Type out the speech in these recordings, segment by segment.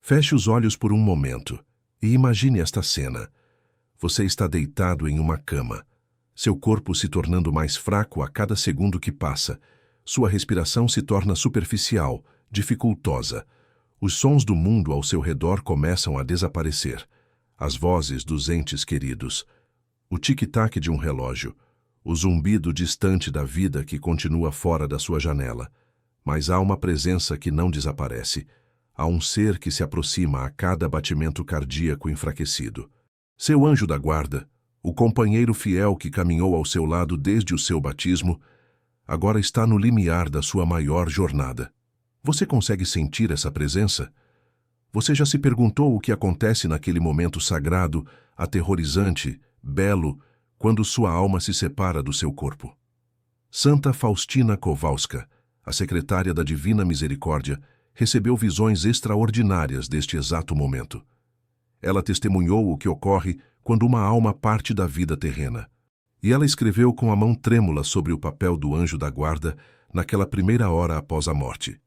Feche os olhos por um momento e imagine esta cena. Você está deitado em uma cama, seu corpo se tornando mais fraco a cada segundo que passa. Sua respiração se torna superficial, dificultosa. Os sons do mundo ao seu redor começam a desaparecer. As vozes dos entes queridos, o tic-tac de um relógio, o zumbido distante da vida que continua fora da sua janela. Mas há uma presença que não desaparece. Há um ser que se aproxima a cada batimento cardíaco enfraquecido. Seu anjo da guarda, o companheiro fiel que caminhou ao seu lado desde o seu batismo, agora está no limiar da sua maior jornada. Você consegue sentir essa presença? Você já se perguntou o que acontece naquele momento sagrado, aterrorizante, belo, quando sua alma se separa do seu corpo? Santa Faustina Kowalska, a secretária da Divina Misericórdia, recebeu visões extraordinárias deste exato momento. Ela testemunhou o que ocorre quando uma alma parte da vida terrena. E ela escreveu com a mão trêmula sobre o papel do anjo da guarda naquela primeira hora após a morte.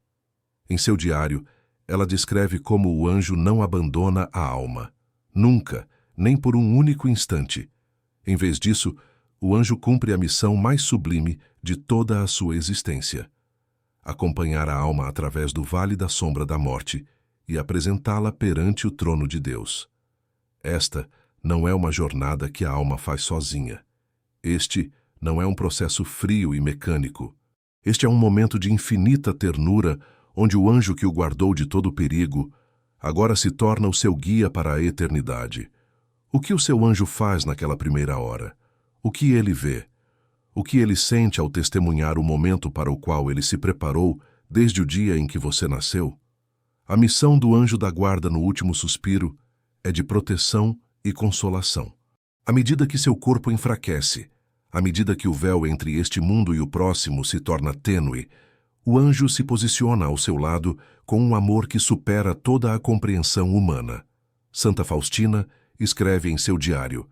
Em seu diário, ela descreve como o anjo não abandona a alma. Nunca, nem por um único instante. Em vez disso, o anjo cumpre a missão mais sublime de toda a sua existência: acompanhar a alma através do vale da sombra da morte e apresentá-la perante o trono de Deus. Esta não é uma jornada que a alma faz sozinha. Este não é um processo frio e mecânico. Este é um momento de infinita ternura, onde o anjo que o guardou de todo perigo agora se torna o seu guia para a eternidade. O que o seu anjo faz naquela primeira hora? O que ele vê? O que ele sente ao testemunhar o momento para o qual ele se preparou desde o dia em que você nasceu? A missão do anjo da guarda no último suspiro é de proteção e consolação. À medida que seu corpo enfraquece, à medida que o véu entre este mundo e o próximo se torna tênue, o anjo se posiciona ao seu lado com um amor que supera toda a compreensão humana. Santa Faustina escreve em seu diário: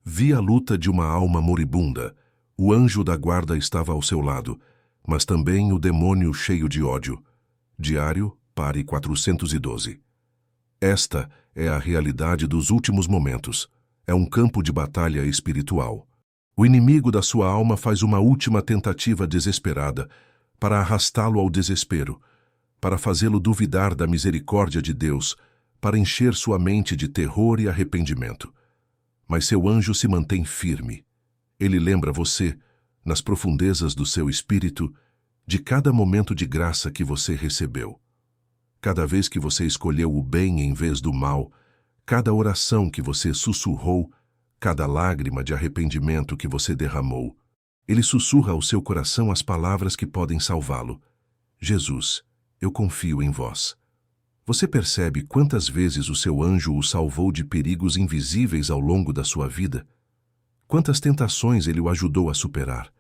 vi a luta de uma alma moribunda. O anjo da guarda estava ao seu lado, mas também o demônio cheio de ódio. Diário, pare 412. Esta é a realidade dos últimos momentos. É um campo de batalha espiritual. O inimigo da sua alma faz uma última tentativa desesperada para arrastá-lo ao desespero, para fazê-lo duvidar da misericórdia de Deus, para encher sua mente de terror e arrependimento. Mas seu anjo se mantém firme. Ele lembra você, nas profundezas do seu espírito, de cada momento de graça que você recebeu. Cada vez que você escolheu o bem em vez do mal, cada oração que você sussurrou, cada lágrima de arrependimento que você derramou, ele sussurra ao seu coração as palavras que podem salvá-lo. Jesus, eu confio em vós. Você percebe quantas vezes o seu anjo o salvou de perigos invisíveis ao longo da sua vida? Quantas tentações ele o ajudou a superar?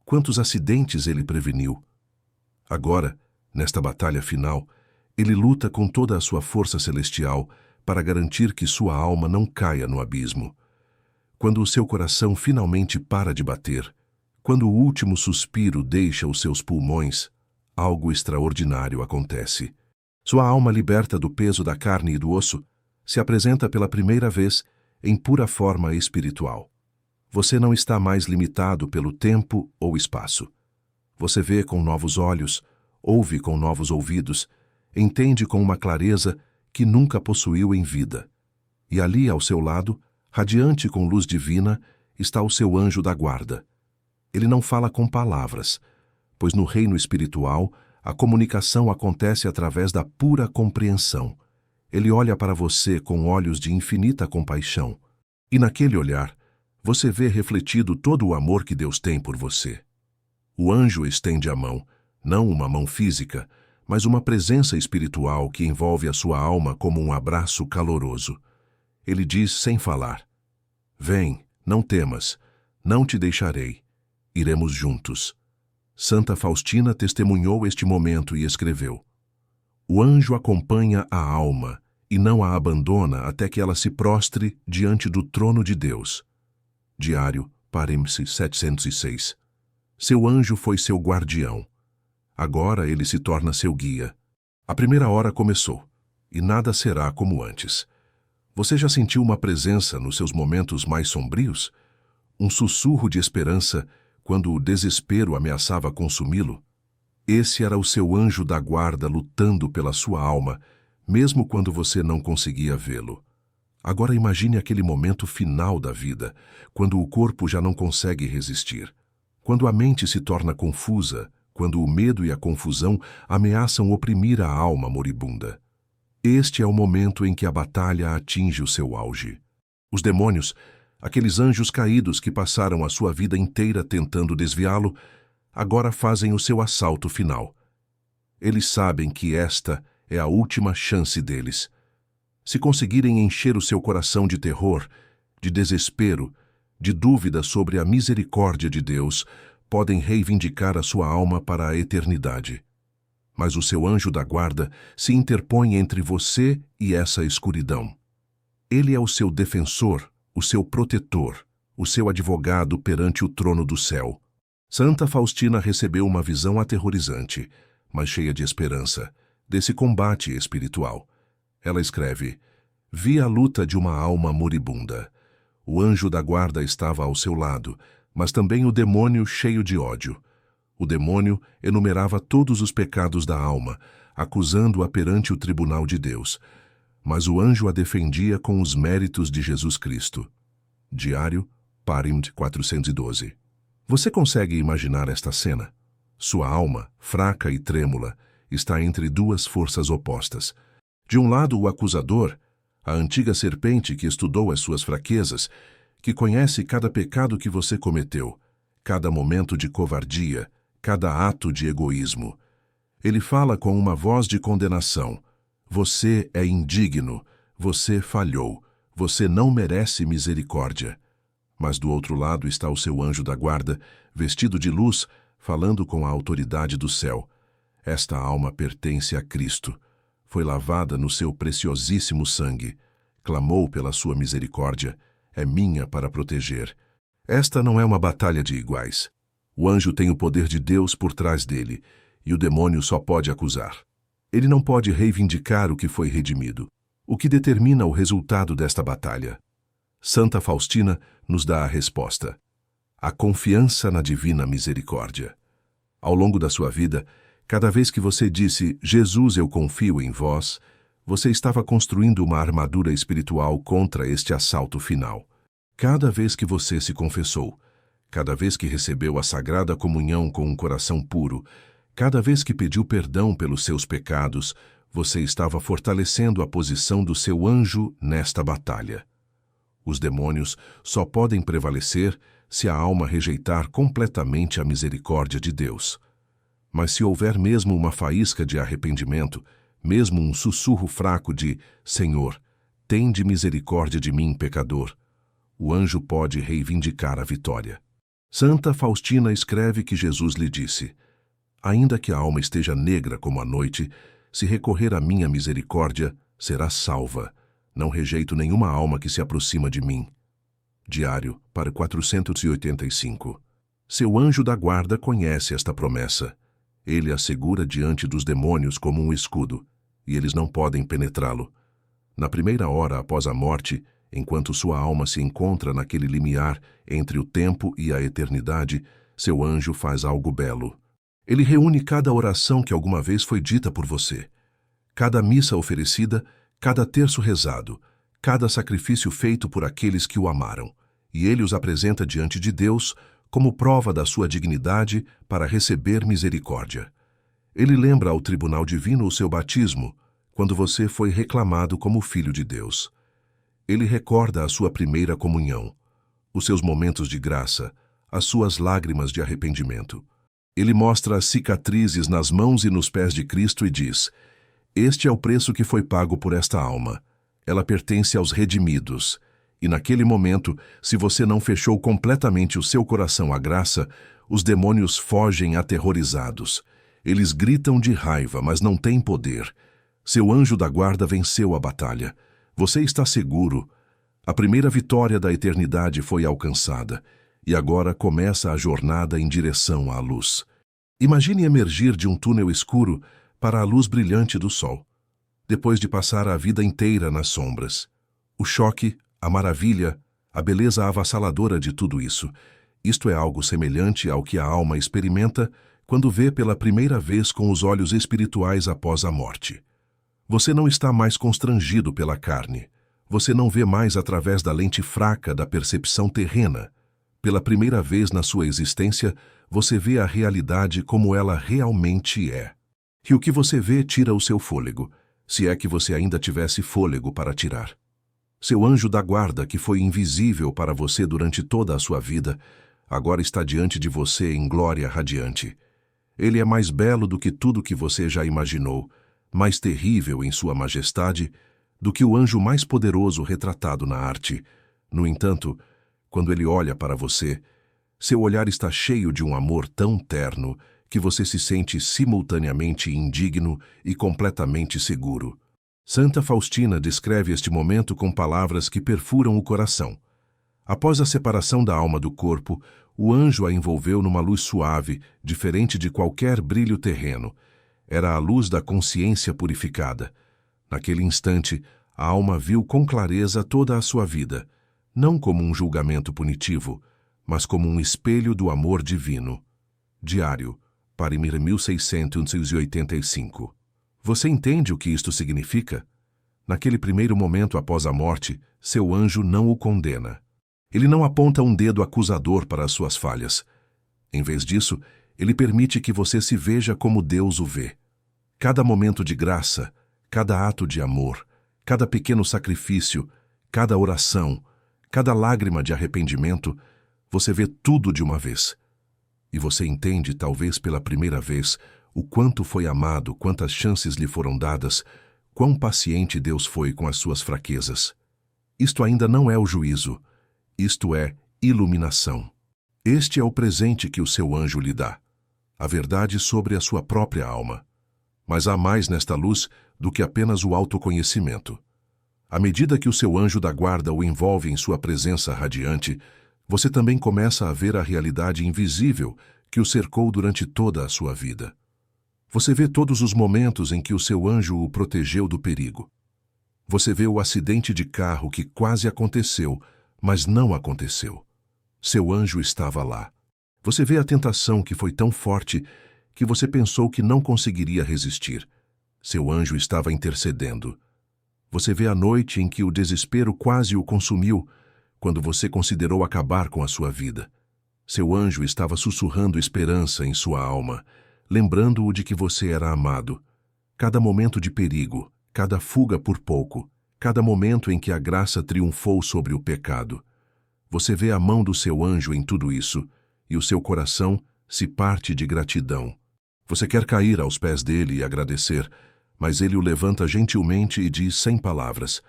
Quantos acidentes ele preveniu? Agora, nesta batalha final, ele luta com toda a sua força celestial para garantir que sua alma não caia no abismo. Quando o seu coração finalmente para de bater, quando o último suspiro deixa os seus pulmões, algo extraordinário acontece. Sua alma, liberta do peso da carne e do osso, se apresenta pela primeira vez em pura forma espiritual. Você não está mais limitado pelo tempo ou espaço. Você vê com novos olhos, ouve com novos ouvidos, entende com uma clareza que nunca possuiu em vida. E ali ao seu lado, radiante com luz divina, está o seu anjo da guarda. Ele não fala com palavras, pois no reino espiritual a comunicação acontece através da pura compreensão. Ele olha para você com olhos de infinita compaixão, e naquele olhar você vê refletido todo o amor que Deus tem por você. O anjo estende a mão, não uma mão física, mas uma presença espiritual que envolve a sua alma como um abraço caloroso. Ele diz sem falar: vem, não temas, não te deixarei, iremos juntos. Santa Faustina testemunhou este momento e escreveu: o anjo acompanha a alma e não a abandona até que ela se prostre diante do trono de Deus. Diário, Parênteses 706. Seu anjo foi seu guardião. Agora ele se torna seu guia. A primeira hora começou. e nada será como antes. Você já sentiu uma presença nos seus momentos mais sombrios? Um sussurro de esperança quando o desespero ameaçava consumi-lo? Esse era o seu anjo da guarda lutando pela sua alma, mesmo quando você não conseguia vê-lo. Agora imagine aquele momento final da vida, quando o corpo já não consegue resistir. Quando a mente se torna confusa, quando o medo e a confusão ameaçam oprimir a alma moribunda. Este é o momento em que a batalha atinge o seu auge. Os demônios, aqueles anjos caídos que passaram a sua vida inteira tentando desviá-lo, agora fazem o seu assalto final. Eles sabem que esta é a última chance deles. Se conseguirem encher o seu coração de terror, de desespero, de dúvida sobre a misericórdia de Deus, podem reivindicar a sua alma para a eternidade. Mas o seu anjo da guarda se interpõe entre você e essa escuridão. Ele é o seu defensor, o seu protetor, o seu advogado perante o trono do céu. Santa Faustina recebeu uma visão aterrorizante, mas cheia de esperança, desse combate espiritual. Ela escreve: vi a luta de uma alma moribunda. O anjo da guarda estava ao seu lado, mas também o demônio cheio de ódio. O demônio enumerava todos os pecados da alma, acusando-a perante o tribunal de Deus. Mas o anjo a defendia com os méritos de Jesus Cristo. Diário, Parimt 412. Você consegue imaginar esta cena? Sua alma, fraca e trêmula, está entre duas forças opostas. De um lado, o acusador, a antiga serpente que estudou as suas fraquezas, que conhece cada pecado que você cometeu, cada momento de covardia, cada ato de egoísmo. Ele fala com uma voz de condenação. Você é indigno, você falhou, você não merece misericórdia. Mas do outro lado está o seu anjo da guarda, vestido de luz, falando com a autoridade do céu. Esta alma pertence a Cristo. Foi lavada no seu preciosíssimo sangue. Clamou pela sua misericórdia. É minha para proteger. Esta não é uma batalha de iguais. O anjo tem o poder de Deus por trás dele, e o demônio só pode acusar. Ele não pode reivindicar o que foi redimido. O que determina o resultado desta batalha? Santa Faustina nos dá a resposta: a confiança na divina misericórdia. Ao longo da sua vida, cada vez que você disse, Jesus, eu confio em vós, você estava construindo uma armadura espiritual contra este assalto final. Cada vez que você se confessou, cada vez que recebeu a Sagrada Comunhão com um coração puro, cada vez que pediu perdão pelos seus pecados, você estava fortalecendo a posição do seu anjo nesta batalha. Os demônios só podem prevalecer se a alma rejeitar completamente a misericórdia de Deus. Mas se houver mesmo uma faísca de arrependimento, mesmo um sussurro fraco de Senhor, tende misericórdia de mim, pecador, o anjo pode reivindicar a vitória. Santa Faustina escreve que Jesus lhe disse: ainda que a alma esteja negra como a noite, se recorrer à minha misericórdia, será salva. Não rejeito nenhuma alma que se aproxima de mim. Diário, para 485. Seu anjo da guarda conhece esta promessa. Ele a segura diante dos demônios como um escudo, e eles não podem penetrá-lo. Na primeira hora após a morte, enquanto sua alma se encontra naquele limiar entre o tempo e a eternidade, seu anjo faz algo belo. Ele reúne cada oração que alguma vez foi dita por você, cada missa oferecida, cada terço rezado, cada sacrifício feito por aqueles que o amaram, e ele os apresenta diante de Deus como prova da sua dignidade para receber misericórdia. Ele lembra ao tribunal divino o seu batismo, quando você foi reclamado como filho de Deus. Ele recorda a sua primeira comunhão, os seus momentos de graça, as suas lágrimas de arrependimento. Ele mostra as cicatrizes nas mãos e nos pés de Cristo e diz: este é o preço que foi pago por esta alma. Ela pertence aos redimidos. E naquele momento, se você não fechou completamente o seu coração à graça, os demônios fogem aterrorizados. Eles gritam de raiva, mas não têm poder. Seu anjo da guarda venceu a batalha. Você está seguro. A primeira vitória da eternidade foi alcançada, e agora começa a jornada em direção à luz. Imagine emergir de um túnel escuro para a luz brilhante do sol. depois de passar a vida inteira nas sombras. O choque, a maravilha, a beleza avassaladora de tudo isso. Isto é algo semelhante ao que a alma experimenta quando vê pela primeira vez com os olhos espirituais após a morte. Você não está mais constrangido pela carne. Você não vê mais através da lente fraca da percepção terrena. Pela primeira vez na sua existência, você vê a realidade como ela realmente é. E o que você vê tira o seu fôlego, se é que você ainda tivesse fôlego para tirar. Seu anjo da guarda, que foi invisível para você durante toda a sua vida, agora está diante de você em glória radiante. Ele é mais belo do que tudo que você já imaginou, mais terrível em sua majestade do que o anjo mais poderoso retratado na arte. No entanto, quando ele olha para você, seu olhar está cheio de um amor tão terno que você se sente simultaneamente indigno e completamente seguro. Santa Faustina descreve este momento com palavras que perfuram o coração. Após a separação da alma do corpo, o anjo a envolveu numa luz suave, diferente de qualquer brilho terreno. Era a luz da consciência purificada. Naquele instante, a alma viu com clareza toda a sua vida, não como um julgamento punitivo, mas como um espelho do amor divino. Diário, Parimir 1685. Você entende o que isto significa? Naquele primeiro momento após a morte, seu anjo não o condena. Ele não aponta um dedo acusador para as suas falhas. Em vez disso, ele permite que você se veja como Deus o vê. Cada momento de graça, cada ato de amor, cada pequeno sacrifício, cada oração, cada lágrima de arrependimento, você vê tudo de uma vez. E você entende, talvez pela primeira vez, o quanto foi amado, quantas chances lhe foram dadas, quão paciente Deus foi com as suas fraquezas. Isto ainda não é o juízo. Isto é iluminação. Este é o presente que o seu anjo lhe dá, a verdade sobre a sua própria alma. Mas há mais nesta luz do que apenas o autoconhecimento. À medida que o seu anjo da guarda o envolve em sua presença radiante, você também começa a ver a realidade invisível que o cercou durante toda a sua vida. Você vê todos os momentos em que o seu anjo o protegeu do perigo. Você vê o acidente de carro que quase aconteceu, mas não aconteceu. Seu anjo estava lá. Você vê a tentação que foi tão forte que você pensou que não conseguiria resistir. Seu anjo estava intercedendo. Você vê a noite em que o desespero quase o consumiu, quando você considerou acabar com a sua vida. Seu anjo estava sussurrando esperança em sua alma, lembrando-o de que você era amado. Cada momento de perigo, cada fuga por pouco, cada momento em que a graça triunfou sobre o pecado. Você vê a mão do seu anjo em tudo isso, e o seu coração se parte de gratidão. Você quer cair aos pés dele e agradecer, mas ele o levanta gentilmente e diz sem palavras: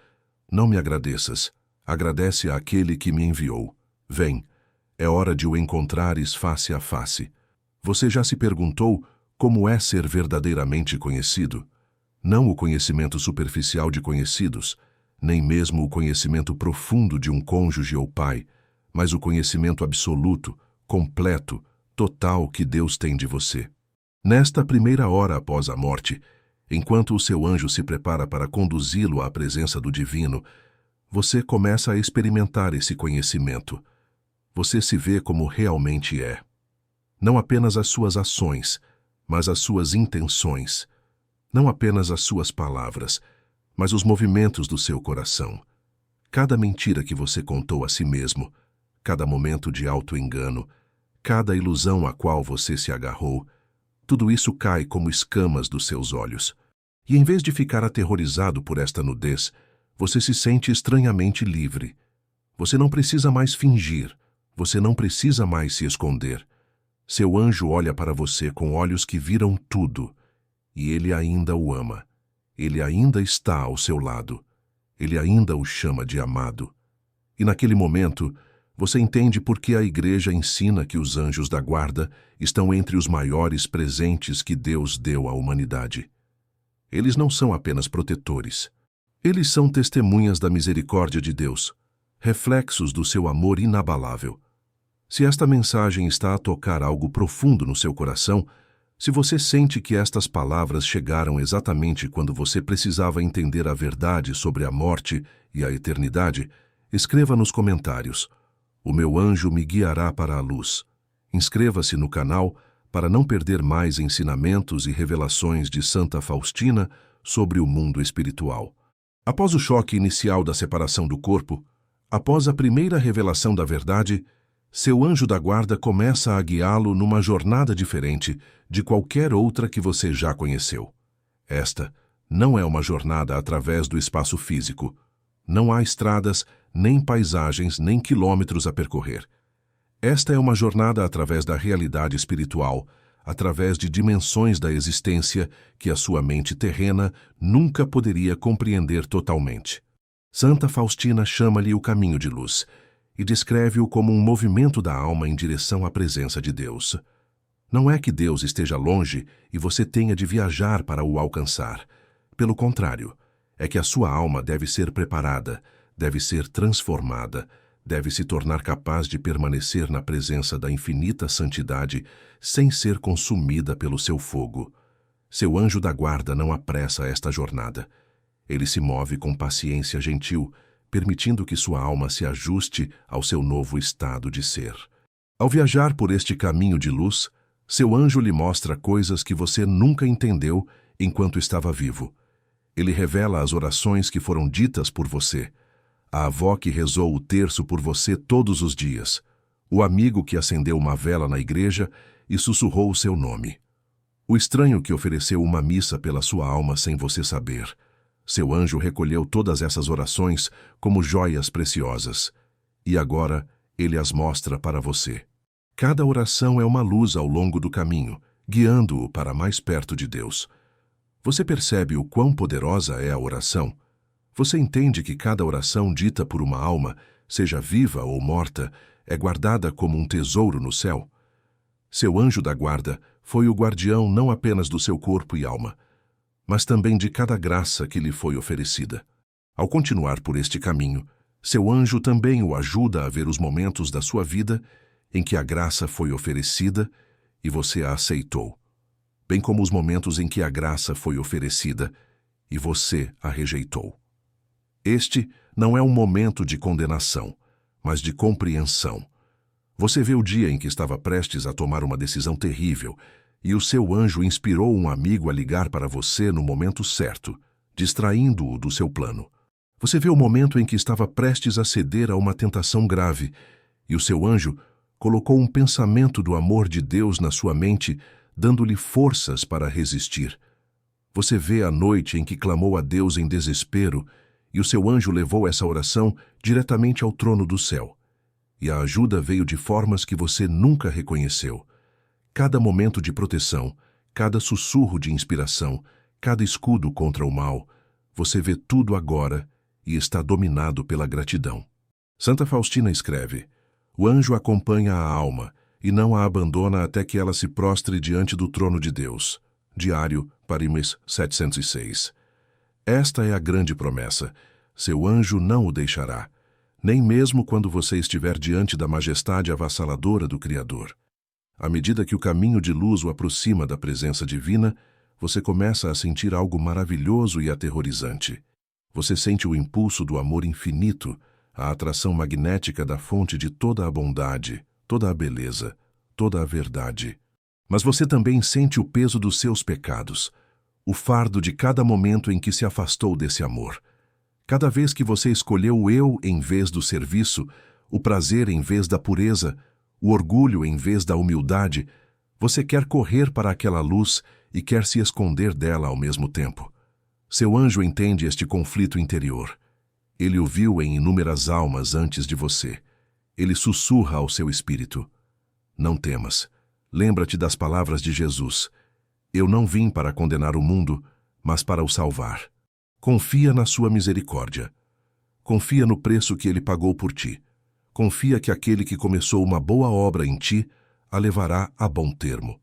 não me agradeças, agradece àquele que me enviou. Vem, é hora de o encontrares face a face. Você já se perguntou como é ser verdadeiramente conhecido? Não o conhecimento superficial de conhecidos, nem mesmo o conhecimento profundo de um cônjuge ou pai, mas o conhecimento absoluto, completo, total que Deus tem de você. Nesta primeira hora após a morte, enquanto o seu anjo se prepara para conduzi-lo à presença do divino, você começa a experimentar esse conhecimento. Você se vê como realmente é. Não apenas as suas ações, mas as suas intenções. Não apenas as suas palavras, mas os movimentos do seu coração. Cada mentira que você contou a si mesmo, cada momento de auto-engano, cada ilusão a qual você se agarrou, tudo isso cai como escamas dos seus olhos. E em vez de ficar aterrorizado por esta nudez, você se sente estranhamente livre. Você não precisa mais fingir, você não precisa mais se esconder. Seu anjo olha para você com olhos que viram tudo, e ele ainda o ama. Ele ainda está ao seu lado. Ele ainda o chama de amado. E naquele momento, você entende por que a Igreja ensina que os anjos da guarda estão entre os maiores presentes que Deus deu à humanidade. Eles não são apenas protetores. Eles são testemunhas da misericórdia de Deus, reflexos do seu amor inabalável. Se esta mensagem está a tocar algo profundo no seu coração, Se você sente que estas palavras chegaram exatamente quando você precisava entender a verdade sobre a morte e a eternidade, escreva nos comentários: "O meu anjo me guiará para a luz". Inscreva-se no canal para não perder mais ensinamentos e revelações de Santa Faustina sobre o mundo espiritual. Após o choque inicial da separação do corpo, após a primeira revelação da verdade, seu anjo da guarda começa a guiá-lo numa jornada diferente de qualquer outra que você já conheceu. Esta não é uma jornada através do espaço físico. Não há estradas, nem paisagens, nem quilômetros a percorrer. Esta é uma jornada através da realidade espiritual, através de dimensões da existência que a sua mente terrena nunca poderia compreender totalmente. Santa Faustina chama-lhe o caminho de luz e descreve-o como um movimento da alma em direção à presença de Deus. Não é que Deus esteja longe e você tenha de viajar para o alcançar. Pelo contrário, é que a sua alma deve ser preparada, deve ser transformada, deve se tornar capaz de permanecer na presença da infinita santidade sem ser consumida pelo seu fogo. Seu anjo da guarda não apressa esta jornada. Ele se move com paciência gentil, permitindo que sua alma se ajuste ao seu novo estado de ser. Ao viajar por este caminho de luz, seu anjo lhe mostra coisas que você nunca entendeu enquanto estava vivo. Ele revela as orações que foram ditas por você, a avó que rezou o terço por você todos os dias, o amigo que acendeu uma vela na igreja e sussurrou o seu nome, o estranho que ofereceu uma missa pela sua alma sem você saber. Seu anjo recolheu todas essas orações como joias preciosas, e agora ele as mostra para você. Cada oração é uma luz ao longo do caminho, guiando-o para mais perto de Deus. Você percebe o quão poderosa é a oração? Você entende que cada oração dita por uma alma, seja viva ou morta, é guardada como um tesouro no céu? Seu anjo da guarda foi o guardião não apenas do seu corpo e alma, mas também de cada graça que lhe foi oferecida. Ao continuar por este caminho, seu anjo também o ajuda a ver os momentos da sua vida em que a graça foi oferecida e você a aceitou, bem como os momentos em que a graça foi oferecida e você a rejeitou. Este não é um momento de condenação, mas de compreensão. Você vê o dia em que estava prestes a tomar uma decisão terrível e o seu anjo inspirou um amigo a ligar para você no momento certo, distraindo-o do seu plano. Você vê o momento em que estava prestes a ceder a uma tentação grave e o seu anjo colocou um pensamento do amor de Deus na sua mente, dando-lhe forças para resistir. Você vê a noite em que clamou a Deus em desespero e o seu anjo levou essa oração diretamente ao trono do céu. E a ajuda veio de formas que você nunca reconheceu. Cada momento de proteção, cada sussurro de inspiração, cada escudo contra o mal, você vê tudo agora e está dominado pela gratidão. Santa Faustina escreve: o anjo acompanha a alma e não a abandona até que ela se prostre diante do trono de Deus. Diário, Parimes 706. Esta é a grande promessa. Seu anjo não o deixará, nem mesmo quando você estiver diante da majestade avassaladora do Criador. À medida que o caminho de luz o aproxima da presença divina, você começa a sentir algo maravilhoso e aterrorizante. Você sente o impulso do amor infinito, a atração magnética da fonte de toda a bondade, toda a beleza, toda a verdade. Mas você também sente o peso dos seus pecados, o fardo de cada momento em que se afastou desse amor. Cada vez que você escolheu o eu em vez do serviço, o prazer em vez da pureza, o orgulho em vez da humildade, você quer correr para aquela luz e quer se esconder dela ao mesmo tempo. Seu anjo entende este conflito interior. Ele o viu em inúmeras almas antes de você. Ele sussurra ao seu espírito: não temas. Lembra-te das palavras de Jesus: eu não vim para condenar o mundo, mas para o salvar. Confia na sua misericórdia. Confia no preço que ele pagou por ti. Confia que aquele que começou uma boa obra em ti a levará a bom termo.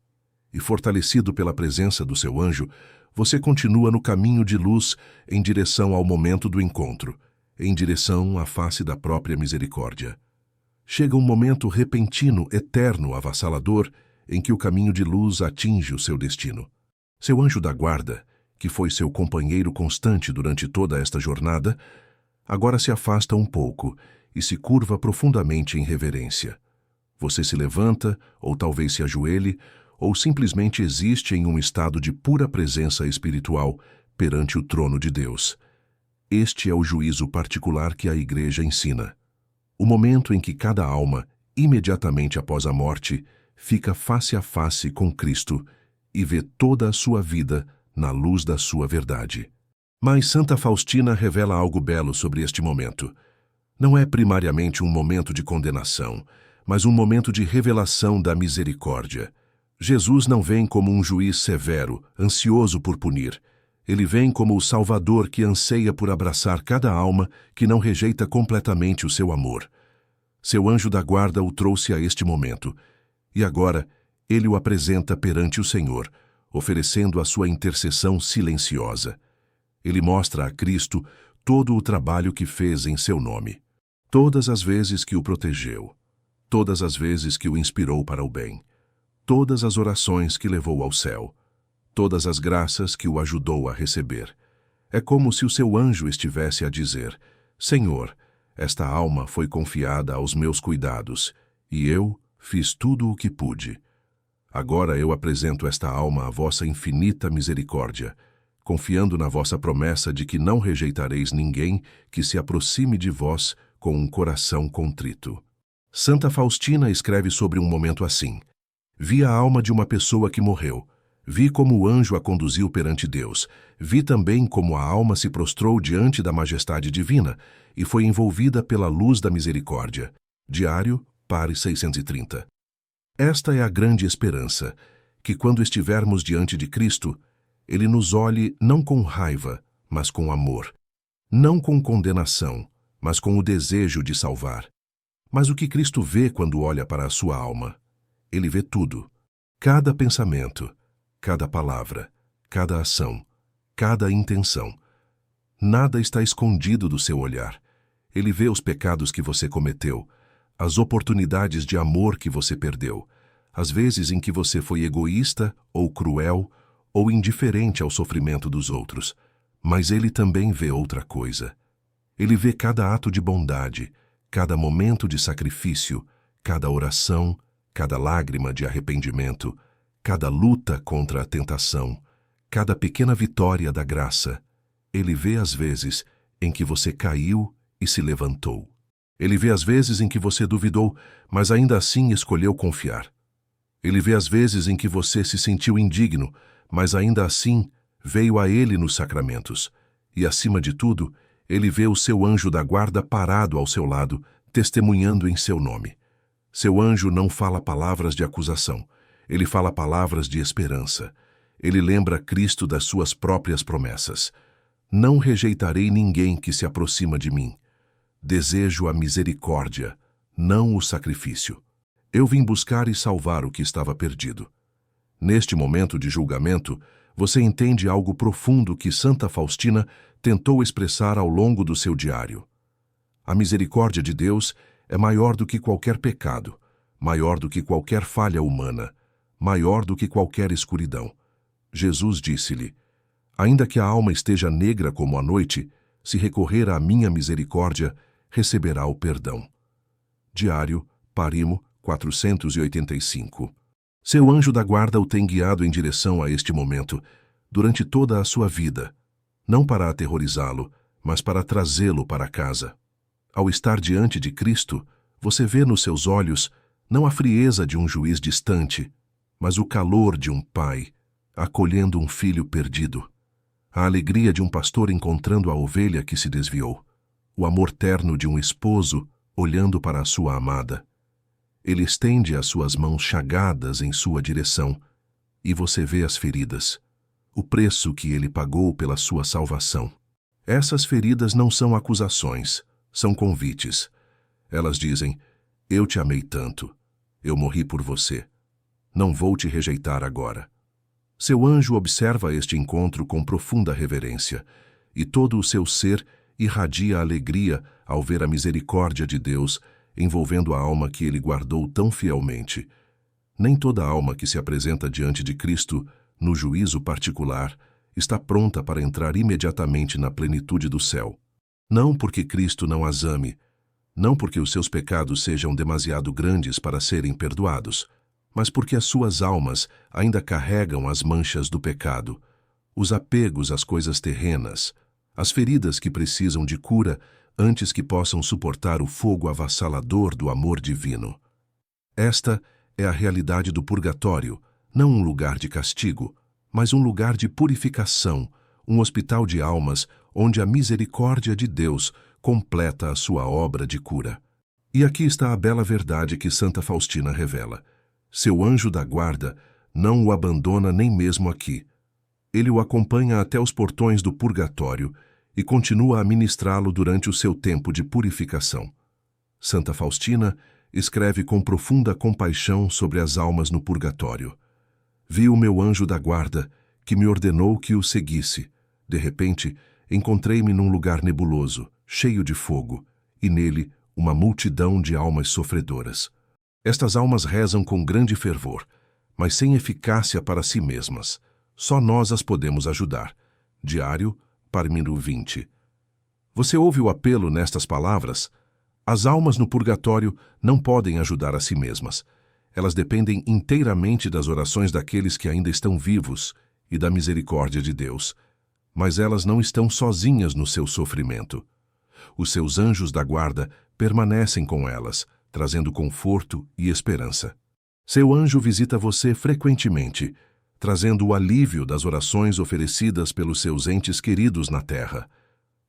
E fortalecido pela presença do seu anjo, você continua no caminho de luz em direção ao momento do encontro, em direção à face da própria misericórdia. Chega um momento repentino, eterno, avassalador, em que o caminho de luz atinge o seu destino. Seu anjo da guarda, que foi seu companheiro constante durante toda esta jornada, agora se afasta um pouco e se curva profundamente em reverência. Você se levanta, ou talvez se ajoelhe, ou simplesmente existe em um estado de pura presença espiritual perante o trono de Deus. Este é o juízo particular que a Igreja ensina. O momento em que cada alma, imediatamente após a morte, fica face a face com Cristo e vê toda a sua vida na luz da sua verdade. Mas Santa Faustina revela algo belo sobre este momento. Não é primariamente um momento de condenação, mas um momento de revelação da misericórdia. Jesus não vem como um juiz severo, ansioso por punir. Ele vem como o Salvador que anseia por abraçar cada alma que não rejeita completamente o seu amor. Seu anjo da guarda o trouxe a este momento, e agora ele o apresenta perante o Senhor, oferecendo a sua intercessão silenciosa. Ele mostra a Cristo todo o trabalho que fez em seu nome. Todas as vezes que o protegeu, todas as vezes que o inspirou para o bem, todas as orações que levou ao céu, todas as graças que o ajudou a receber. É como se o seu anjo estivesse a dizer: Senhor, esta alma foi confiada aos meus cuidados, e eu fiz tudo o que pude. Agora eu apresento esta alma à vossa infinita misericórdia, confiando na vossa promessa de que não rejeitareis ninguém que se aproxime de vós com um coração contrito. Santa Faustina escreve sobre um momento assim: vi a alma de uma pessoa que morreu. Vi como o anjo a conduziu perante Deus. Vi também como a alma se prostrou diante da majestade divina e foi envolvida pela luz da misericórdia. Diário, Pare 630. Esta é a grande esperança, que quando estivermos diante de Cristo, Ele nos olhe não com raiva, mas com amor. Não com condenação, mas com o desejo de salvar. Mas o que Cristo vê quando olha para a sua alma? Ele vê tudo. Cada pensamento, cada palavra, cada ação, cada intenção. Nada está escondido do seu olhar. Ele vê os pecados que você cometeu, as oportunidades de amor que você perdeu, as vezes em que você foi egoísta ou cruel ou indiferente ao sofrimento dos outros. Mas ele também vê outra coisa. Ele vê cada ato de bondade, cada momento de sacrifício, cada oração, cada lágrima de arrependimento, cada luta contra a tentação, cada pequena vitória da graça. Ele vê as vezes em que você caiu e se levantou. Ele vê as vezes em que você duvidou, mas ainda assim escolheu confiar. Ele vê as vezes em que você se sentiu indigno, mas ainda assim veio a Ele nos sacramentos. E, acima de tudo, Ele vê o seu anjo da guarda parado ao seu lado, testemunhando em seu nome. Seu anjo não fala palavras de acusação. Ele fala palavras de esperança. Ele lembra Cristo das suas próprias promessas. Não rejeitarei ninguém que se aproxima de mim. Desejo a misericórdia, não o sacrifício. Eu vim buscar e salvar o que estava perdido. Neste momento de julgamento, você entende algo profundo que Santa Faustina tentou expressar ao longo do seu diário. A misericórdia de Deus é maior do que qualquer pecado, maior do que qualquer falha humana, maior do que qualquer escuridão. Jesus disse-lhe: ainda que a alma esteja negra como a noite, se recorrer à minha misericórdia, receberá o perdão. Diário, Parimo, 485. Seu anjo da guarda o tem guiado em direção a este momento, durante toda a sua vida, não para aterrorizá-lo, mas para trazê-lo para casa. Ao estar diante de Cristo, você vê nos seus olhos não a frieza de um juiz distante, mas o calor de um pai, acolhendo um filho perdido. A alegria de um pastor encontrando a ovelha que se desviou. O amor terno de um esposo olhando para a sua amada. Ele estende as suas mãos chagadas em sua direção, e você vê as feridas, o preço que ele pagou pela sua salvação. Essas feridas não são acusações, são convites. Elas dizem: eu te amei tanto, eu morri por você, não vou te rejeitar agora. Seu anjo observa este encontro com profunda reverência, e todo o seu ser irradia alegria ao ver a misericórdia de Deus envolvendo a alma que ele guardou tão fielmente. Nem toda alma que se apresenta diante de Cristo, no juízo particular, está pronta para entrar imediatamente na plenitude do céu. Não porque Cristo não as ame, não porque os seus pecados sejam demasiado grandes para serem perdoados, mas porque as suas almas ainda carregam as manchas do pecado, os apegos às coisas terrenas, as feridas que precisam de cura antes que possam suportar o fogo avassalador do amor divino. Esta é a realidade do purgatório, não um lugar de castigo, mas um lugar de purificação, um hospital de almas onde a misericórdia de Deus completa a sua obra de cura. E aqui está a bela verdade que Santa Faustina revela. Seu anjo da guarda não o abandona nem mesmo aqui. Ele o acompanha até os portões do purgatório e continua a ministrá-lo durante o seu tempo de purificação. Santa Faustina escreve com profunda compaixão sobre as almas no purgatório. Vi o meu anjo da guarda, que me ordenou que o seguisse. De repente, encontrei-me num lugar nebuloso, cheio de fogo, e nele uma multidão de almas sofredoras. Estas almas rezam com grande fervor, mas sem eficácia para si mesmas. Só nós as podemos ajudar. Diário, Parmino 20. Você ouve o apelo nestas palavras? As almas no purgatório não podem ajudar a si mesmas. Elas dependem inteiramente das orações daqueles que ainda estão vivos e da misericórdia de Deus. Mas elas não estão sozinhas no seu sofrimento. Os seus anjos da guarda permanecem com elas, trazendo conforto e esperança. Seu anjo visita você frequentemente, trazendo o alívio das orações oferecidas pelos seus entes queridos na terra,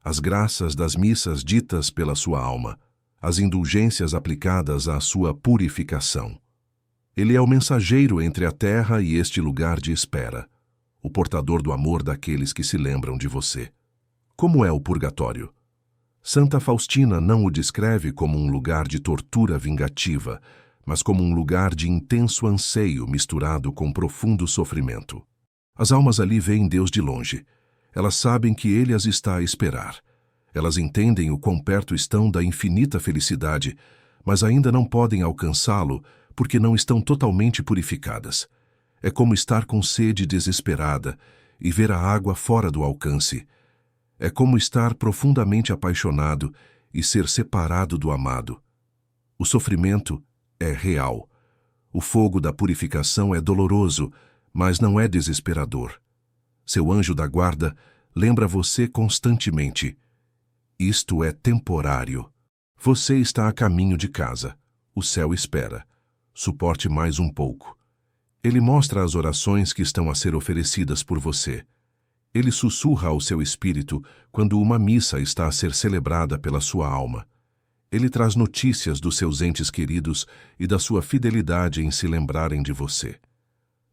as graças das missas ditas pela sua alma, as indulgências aplicadas à sua purificação. Ele é o mensageiro entre a terra e este lugar de espera, o portador do amor daqueles que se lembram de você. Como é o purgatório? Santa Faustina não o descreve como um lugar de tortura vingativa, mas como um lugar de intenso anseio misturado com profundo sofrimento. As almas ali veem Deus de longe. Elas sabem que Ele as está a esperar. Elas entendem o quão perto estão da infinita felicidade, mas ainda não podem alcançá-lo porque não estão totalmente purificadas. É como estar com sede desesperada e ver a água fora do alcance. É como estar profundamente apaixonado e ser separado do amado. O sofrimento é real. O fogo da purificação é doloroso, mas não é desesperador. Seu anjo da guarda lembra você constantemente. Isto é temporário. Você está a caminho de casa. O céu espera. Suporte mais um pouco. Ele mostra as orações que estão a ser oferecidas por você. Ele sussurra ao seu espírito quando uma missa está a ser celebrada pela sua alma. Ele traz notícias dos seus entes queridos e da sua fidelidade em se lembrarem de você.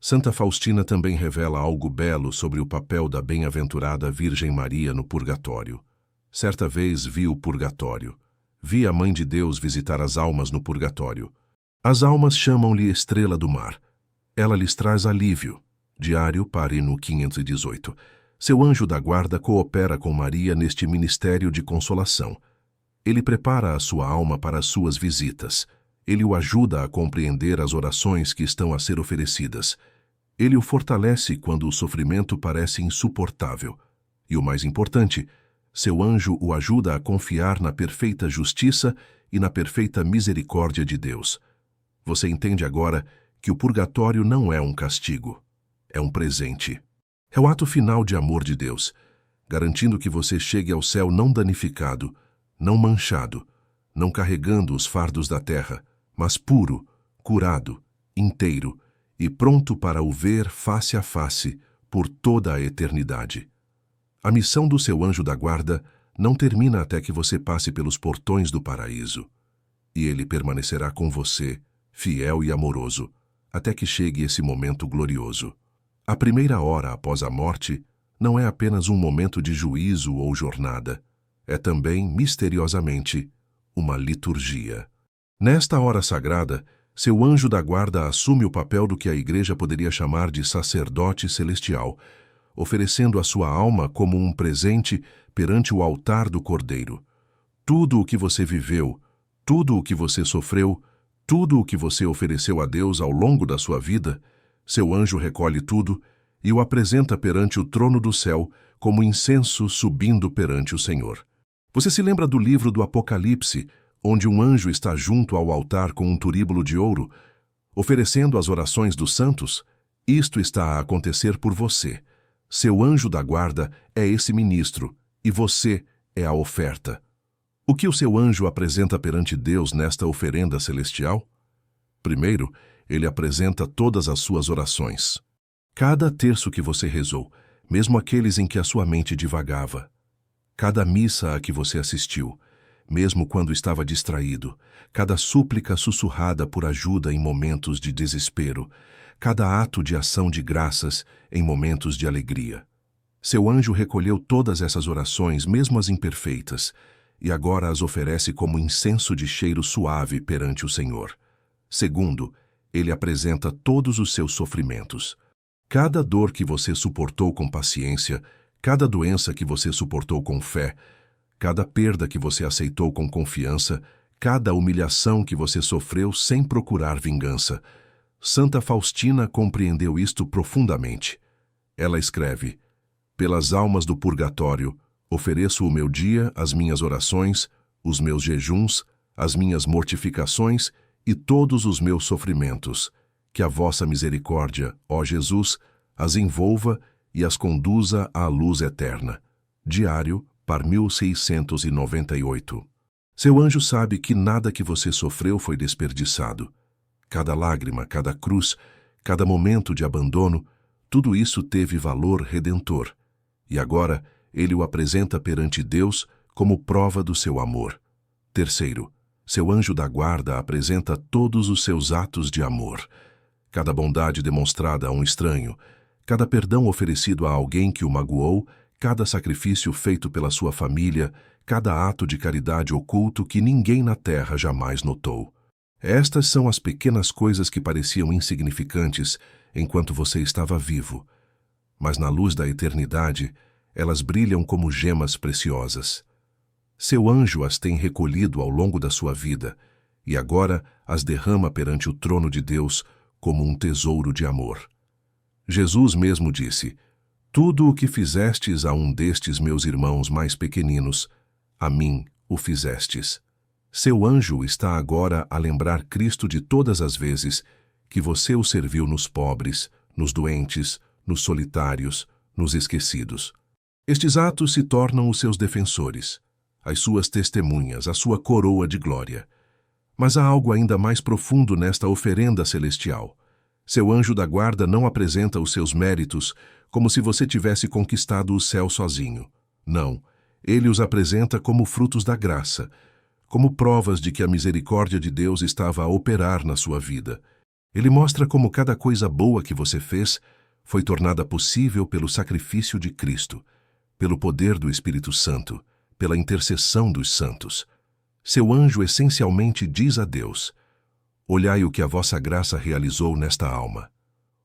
Santa Faustina também revela algo belo sobre o papel da bem-aventurada Virgem Maria no purgatório. Certa vez vi o purgatório. Vi a Mãe de Deus visitar as almas no purgatório. As almas chamam-lhe Estrela do Mar. Ela lhes traz alívio. Diário, Parino 518. Seu anjo da guarda coopera com Maria neste ministério de consolação. Ele prepara a sua alma para as suas visitas. Ele o ajuda a compreender as orações que estão a ser oferecidas. Ele o fortalece quando o sofrimento parece insuportável. E o mais importante, seu anjo o ajuda a confiar na perfeita justiça e na perfeita misericórdia de Deus. Você entende agora que o purgatório não é um castigo, é um presente. É o ato final de amor de Deus, garantindo que você chegue ao céu não danificado, não manchado, não carregando os fardos da terra, mas puro, curado, inteiro e pronto para o ver face a face por toda a eternidade. A missão do seu anjo da guarda não termina até que você passe pelos portões do paraíso. E ele permanecerá com você, fiel e amoroso, até que chegue esse momento glorioso. A primeira hora após a morte não é apenas um momento de juízo ou jornada, é também, misteriosamente, uma liturgia. Nesta hora sagrada, seu anjo da guarda assume o papel do que a Igreja poderia chamar de sacerdote celestial, oferecendo a sua alma como um presente perante o altar do Cordeiro. Tudo o que você viveu, tudo o que você sofreu, Tudo o que você ofereceu a Deus ao longo da sua vida, seu anjo recolhe tudo e o apresenta perante o trono do céu como incenso subindo perante o Senhor. Você se lembra do livro do Apocalipse, onde um anjo está junto ao altar com um turíbulo de ouro, oferecendo as orações dos santos? Isto está a acontecer por você. Seu anjo da guarda é esse ministro, e você é a oferta. O que o seu anjo apresenta perante Deus nesta oferenda celestial? Primeiro, ele apresenta todas as suas orações. Cada terço que você rezou, mesmo aqueles em que a sua mente divagava. Cada missa a que você assistiu, mesmo quando estava distraído. Cada súplica sussurrada por ajuda em momentos de desespero. Cada ato de ação de graças em momentos de alegria. Seu anjo recolheu todas essas orações, mesmo as imperfeitas, e agora as oferece como incenso de cheiro suave perante o Senhor. Segundo, ele apresenta todos os seus sofrimentos. Cada dor que você suportou com paciência, cada doença que você suportou com fé, cada perda que você aceitou com confiança, cada humilhação que você sofreu sem procurar vingança. Santa Faustina compreendeu isto profundamente. Ela escreve: pelas almas do purgatório, ofereço o meu dia, as minhas orações, os meus jejuns, as minhas mortificações e todos os meus sofrimentos. Que a vossa misericórdia, ó Jesus, as envolva e as conduza à luz eterna. Diário, par 1698. Seu anjo sabe que nada que você sofreu foi desperdiçado. Cada lágrima, cada cruz, cada momento de abandono, tudo isso teve valor redentor. E agora, ele o apresenta perante Deus como prova do seu amor. Terceiro, seu anjo da guarda apresenta todos os seus atos de amor. Cada bondade demonstrada a um estranho, cada perdão oferecido a alguém que o magoou, cada sacrifício feito pela sua família, cada ato de caridade oculto que ninguém na terra jamais notou. Estas são as pequenas coisas que pareciam insignificantes enquanto você estava vivo, mas na luz da eternidade, elas brilham como gemas preciosas. Seu anjo as tem recolhido ao longo da sua vida e agora as derrama perante o trono de Deus como um tesouro de amor. Jesus mesmo disse: tudo o que fizestes a um destes meus irmãos mais pequeninos, a mim o fizestes. Seu anjo está agora a lembrar Cristo de todas as vezes que você o serviu nos pobres, nos doentes, nos solitários, nos esquecidos. Estes atos se tornam os seus defensores, as suas testemunhas, a sua coroa de glória. Mas há algo ainda mais profundo nesta oferenda celestial. Seu anjo da guarda não apresenta os seus méritos como se você tivesse conquistado o céu sozinho. Não, ele os apresenta como frutos da graça, como provas de que a misericórdia de Deus estava a operar na sua vida. Ele mostra como cada coisa boa que você fez foi tornada possível pelo sacrifício de Cristo, pelo poder do Espírito Santo, pela intercessão dos santos. Seu anjo essencialmente diz a Deus: olhai o que a vossa graça realizou nesta alma.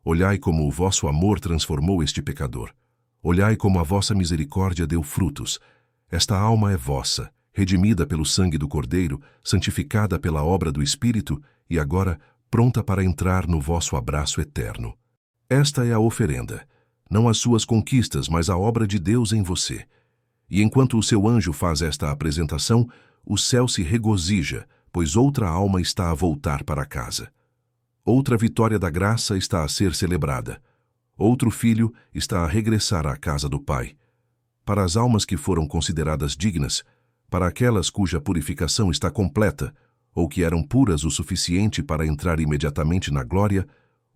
Olhai como o vosso amor transformou este pecador. Olhai como a vossa misericórdia deu frutos. Esta alma é vossa, redimida pelo sangue do Cordeiro, santificada pela obra do Espírito e agora pronta para entrar no vosso abraço eterno. Esta é a oferenda, não as suas conquistas, mas a obra de Deus em você. E enquanto o seu anjo faz esta apresentação, o céu se regozija, pois outra alma está a voltar para casa. Outra vitória da graça está a ser celebrada. Outro filho está a regressar à casa do Pai. Para as almas que foram consideradas dignas, para aquelas cuja purificação está completa, ou que eram puras o suficiente para entrar imediatamente na glória,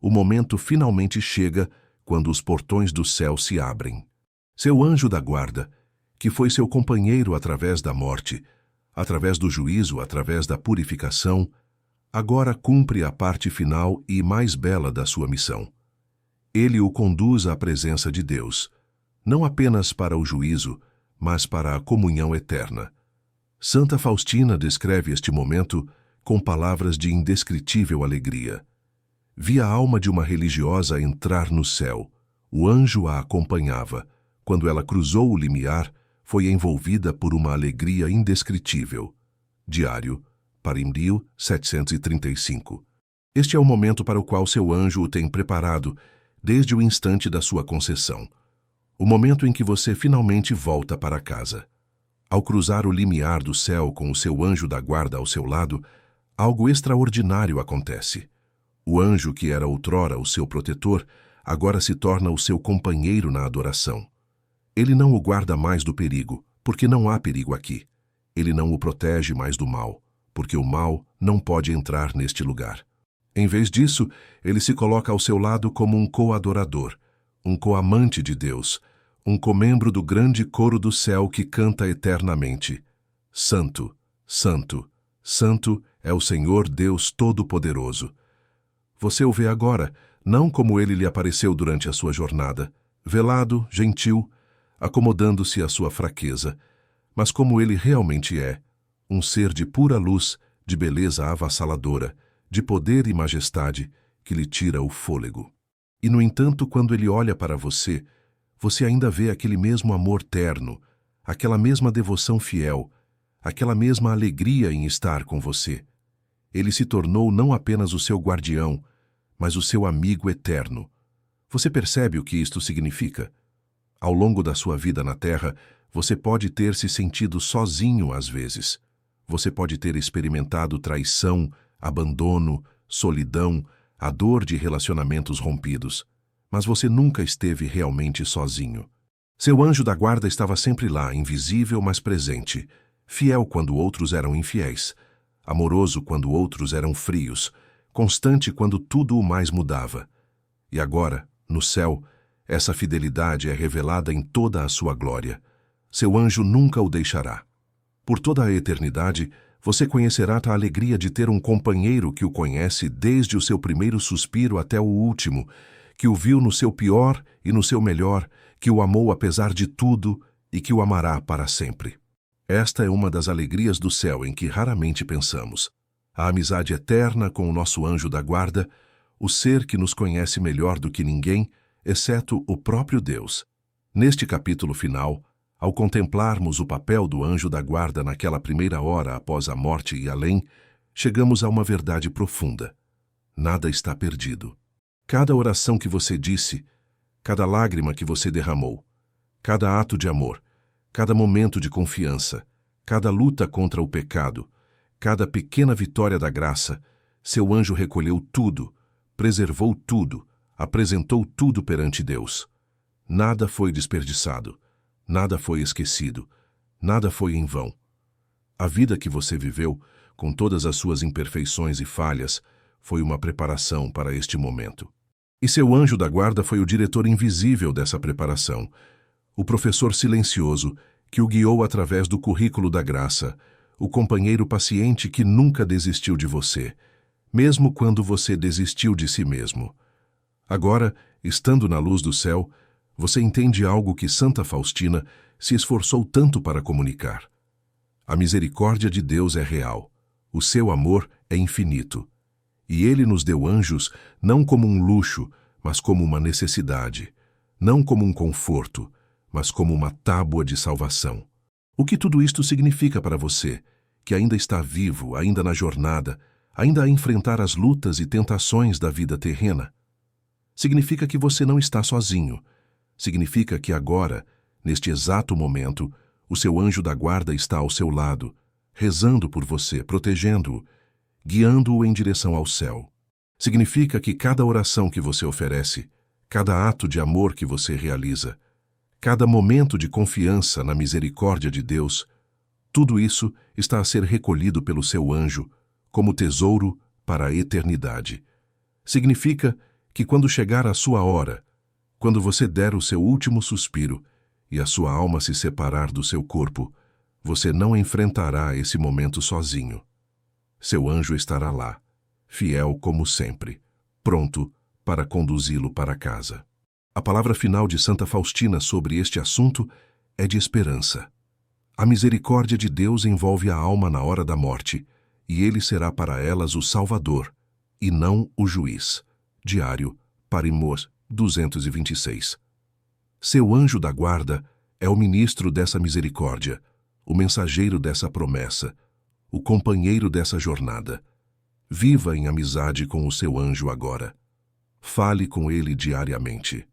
o momento finalmente chega quando os portões do céu se abrem. Seu anjo da guarda, que foi seu companheiro através da morte, através do juízo, através da purificação, agora cumpre a parte final e mais bela da sua missão. Ele o conduz à presença de Deus, não apenas para o juízo, mas para a comunhão eterna. Santa Faustina descreve este momento com palavras de indescritível alegria. Vi a alma de uma religiosa entrar no céu. O anjo a acompanhava. Quando ela cruzou o limiar, foi envolvida por uma alegria indescritível. Diário, Parim-Rio 735. Este é o momento para o qual seu anjo o tem preparado desde o instante da sua concessão. O momento em que você finalmente volta para casa. Ao cruzar o limiar do céu com o seu anjo da guarda ao seu lado, algo extraordinário acontece. O anjo que era outrora o seu protetor, agora se torna o seu companheiro na adoração. Ele não o guarda mais do perigo, porque não há perigo aqui. Ele não o protege mais do mal, porque o mal não pode entrar neste lugar. Em vez disso, ele se coloca ao seu lado como um coadorador, um coamante de Deus, um comembro do grande coro do céu que canta eternamente. Santo, Santo, Santo é o Senhor Deus Todo-Poderoso. Você o vê agora, não como ele lhe apareceu durante a sua jornada, velado, gentil, acomodando-se à sua fraqueza, mas como ele realmente é, um ser de pura luz, de beleza avassaladora, de poder e majestade, que lhe tira o fôlego. E, no entanto, quando ele olha para você, você ainda vê aquele mesmo amor terno, aquela mesma devoção fiel, aquela mesma alegria em estar com você. Ele se tornou não apenas o seu guardião, mas o seu amigo eterno. Você percebe o que isto significa? Ao longo da sua vida na Terra, você pode ter se sentido sozinho às vezes. Você pode ter experimentado traição, abandono, solidão, a dor de relacionamentos rompidos. Mas você nunca esteve realmente sozinho. Seu anjo da guarda estava sempre lá, invisível, mas presente, fiel quando outros eram infiéis, amoroso quando outros eram frios, constante quando tudo o mais mudava. E agora, no céu, essa fidelidade é revelada em toda a sua glória. Seu anjo nunca o deixará. Por toda a eternidade, você conhecerá a alegria de ter um companheiro que o conhece desde o seu primeiro suspiro até o último, que o viu no seu pior e no seu melhor, que o amou apesar de tudo e que o amará para sempre. Esta é uma das alegrias do céu em que raramente pensamos. A amizade eterna com o nosso anjo da guarda, o ser que nos conhece melhor do que ninguém, exceto o próprio Deus. Neste capítulo final, ao contemplarmos o papel do anjo da guarda naquela primeira hora após a morte e além, chegamos a uma verdade profunda. Nada está perdido. Cada oração que você disse, cada lágrima que você derramou, cada ato de amor, cada momento de confiança, cada luta contra o pecado, cada pequena vitória da graça, seu anjo recolheu tudo, preservou tudo, apresentou tudo perante Deus. Nada foi desperdiçado, nada foi esquecido, nada foi em vão. A vida que você viveu, com todas as suas imperfeições e falhas, foi uma preparação para este momento. E seu anjo da guarda foi o diretor invisível dessa preparação, o professor silencioso que o guiou através do currículo da graça, o companheiro paciente que nunca desistiu de você, mesmo quando você desistiu de si mesmo. Agora, estando na luz do céu, você entende algo que Santa Faustina se esforçou tanto para comunicar. A misericórdia de Deus é real, o seu amor é infinito. E ele nos deu anjos não como um luxo, mas como uma necessidade, não como um conforto, mas como uma tábua de salvação. O que tudo isto significa para você, que ainda está vivo, ainda na jornada, ainda a enfrentar as lutas e tentações da vida terrena? Significa que você não está sozinho. Significa que agora, neste exato momento, o seu anjo da guarda está ao seu lado, rezando por você, protegendo-o, guiando-o em direção ao céu. Significa que cada oração que você oferece, cada ato de amor que você realiza, cada momento de confiança na misericórdia de Deus, tudo isso está a ser recolhido pelo seu anjo como tesouro para a eternidade. Significa que quando chegar a sua hora, quando você der o seu último suspiro e a sua alma se separar do seu corpo, você não enfrentará esse momento sozinho. Seu anjo estará lá, fiel como sempre, pronto para conduzi-lo para casa. A palavra final de Santa Faustina sobre este assunto é de esperança. A misericórdia de Deus envolve a alma na hora da morte, e ele será para elas o Salvador, e não o juiz. Diário, Parim-Rio 226. Seu anjo da guarda é o ministro dessa misericórdia, o mensageiro dessa promessa, o companheiro dessa jornada. Viva em amizade com o seu anjo agora. Fale com ele diariamente.